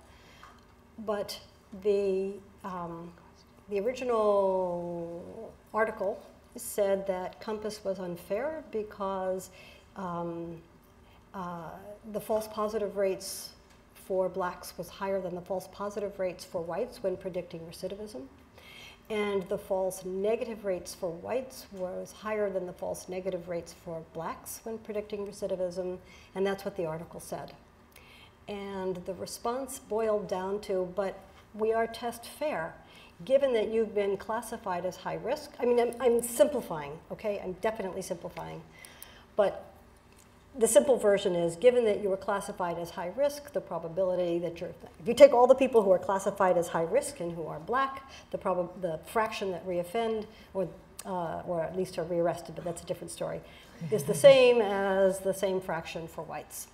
But the original article said that Compass was unfair because the false positive rates for blacks was higher than the false positive rates for whites when predicting recidivism. And the false negative rates for whites was higher than the false negative rates for blacks when predicting recidivism, and that's what the article said. And the response boiled down to, but we are test fair. Given that you've been classified as high risk, I mean, I'm simplifying, okay? I'm definitely simplifying. But the simple version is, given that you were classified as high risk, the probability that if you take all the people who are classified as high risk and who are black, the fraction that reoffend, or at least are rearrested, but that's a different story, is the same as the same fraction for whites.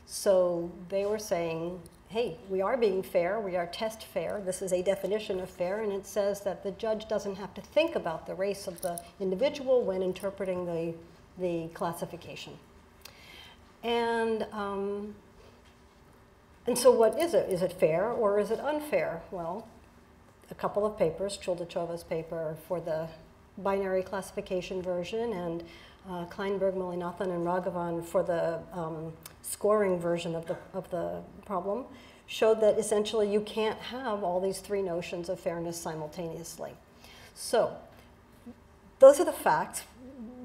So they were saying, hey, we are being fair, we are test fair, this is a definition of fair, and it says that the judge doesn't have to think about the race of the individual when interpreting the classification. And so what is it? Is it fair or is it unfair? Well, a couple of papers, Chuldachova's paper for the binary classification version, and Kleinberg, Mulinathan, and Raghavan for the scoring version of the problem, showed that essentially you can't have all these three notions of fairness simultaneously. So those are the facts.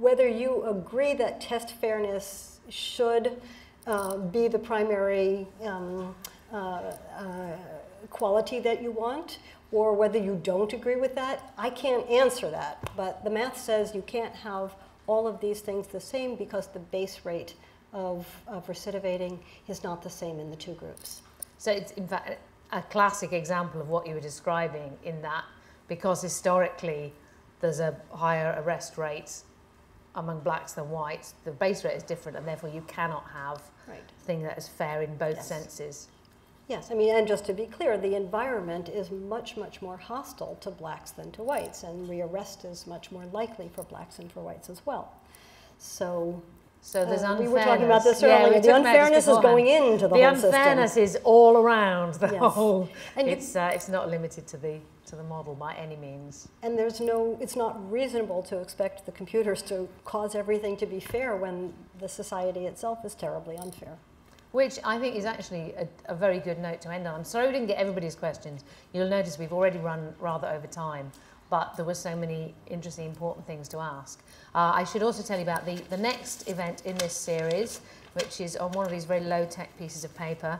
whether you agree that test fairness should be the primary quality that you want, or whether you don't agree with that, I can't answer that. But the math says you can't have all of these things the same because the base rate of recidivating is not the same in the two groups. So it's in fact a classic example of what you were describing, in that because historically there's a higher arrest rate among blacks than whites, the base rate is different, and therefore you cannot have a thing that is fair in both senses. Yes, I mean, and just to be clear, the environment is much, much more hostile to blacks than to whites, and rearrest is much more likely for blacks and for whites as well. So there's unfairness. We were talking about this earlier. The unfairness is going into the whole system. The unfairness is all around the Yes. whole. And it's not limited to the model by any means. And it's not reasonable to expect the computers to cause everything to be fair when the society itself is terribly unfair. Which I think is actually a very good note to end on. I'm sorry we didn't get everybody's questions. You'll notice we've already run rather over time, but there were so many interesting, important things to ask. I should also tell you about the next event in this series, which is on one of these very low-tech pieces of paper.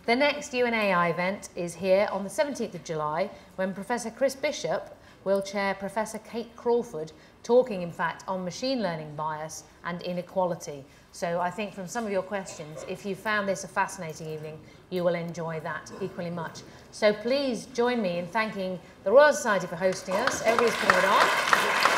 The next UNAI event is here on the 17th of July, when Professor Chris Bishop will chair Professor Kate Crawford, talking, in fact, on machine learning bias and inequality. So I think from some of your questions, if you found this a fascinating evening, you will enjoy that equally much. So please join me in thanking the Royal Society for hosting us. Everybody's putting it on.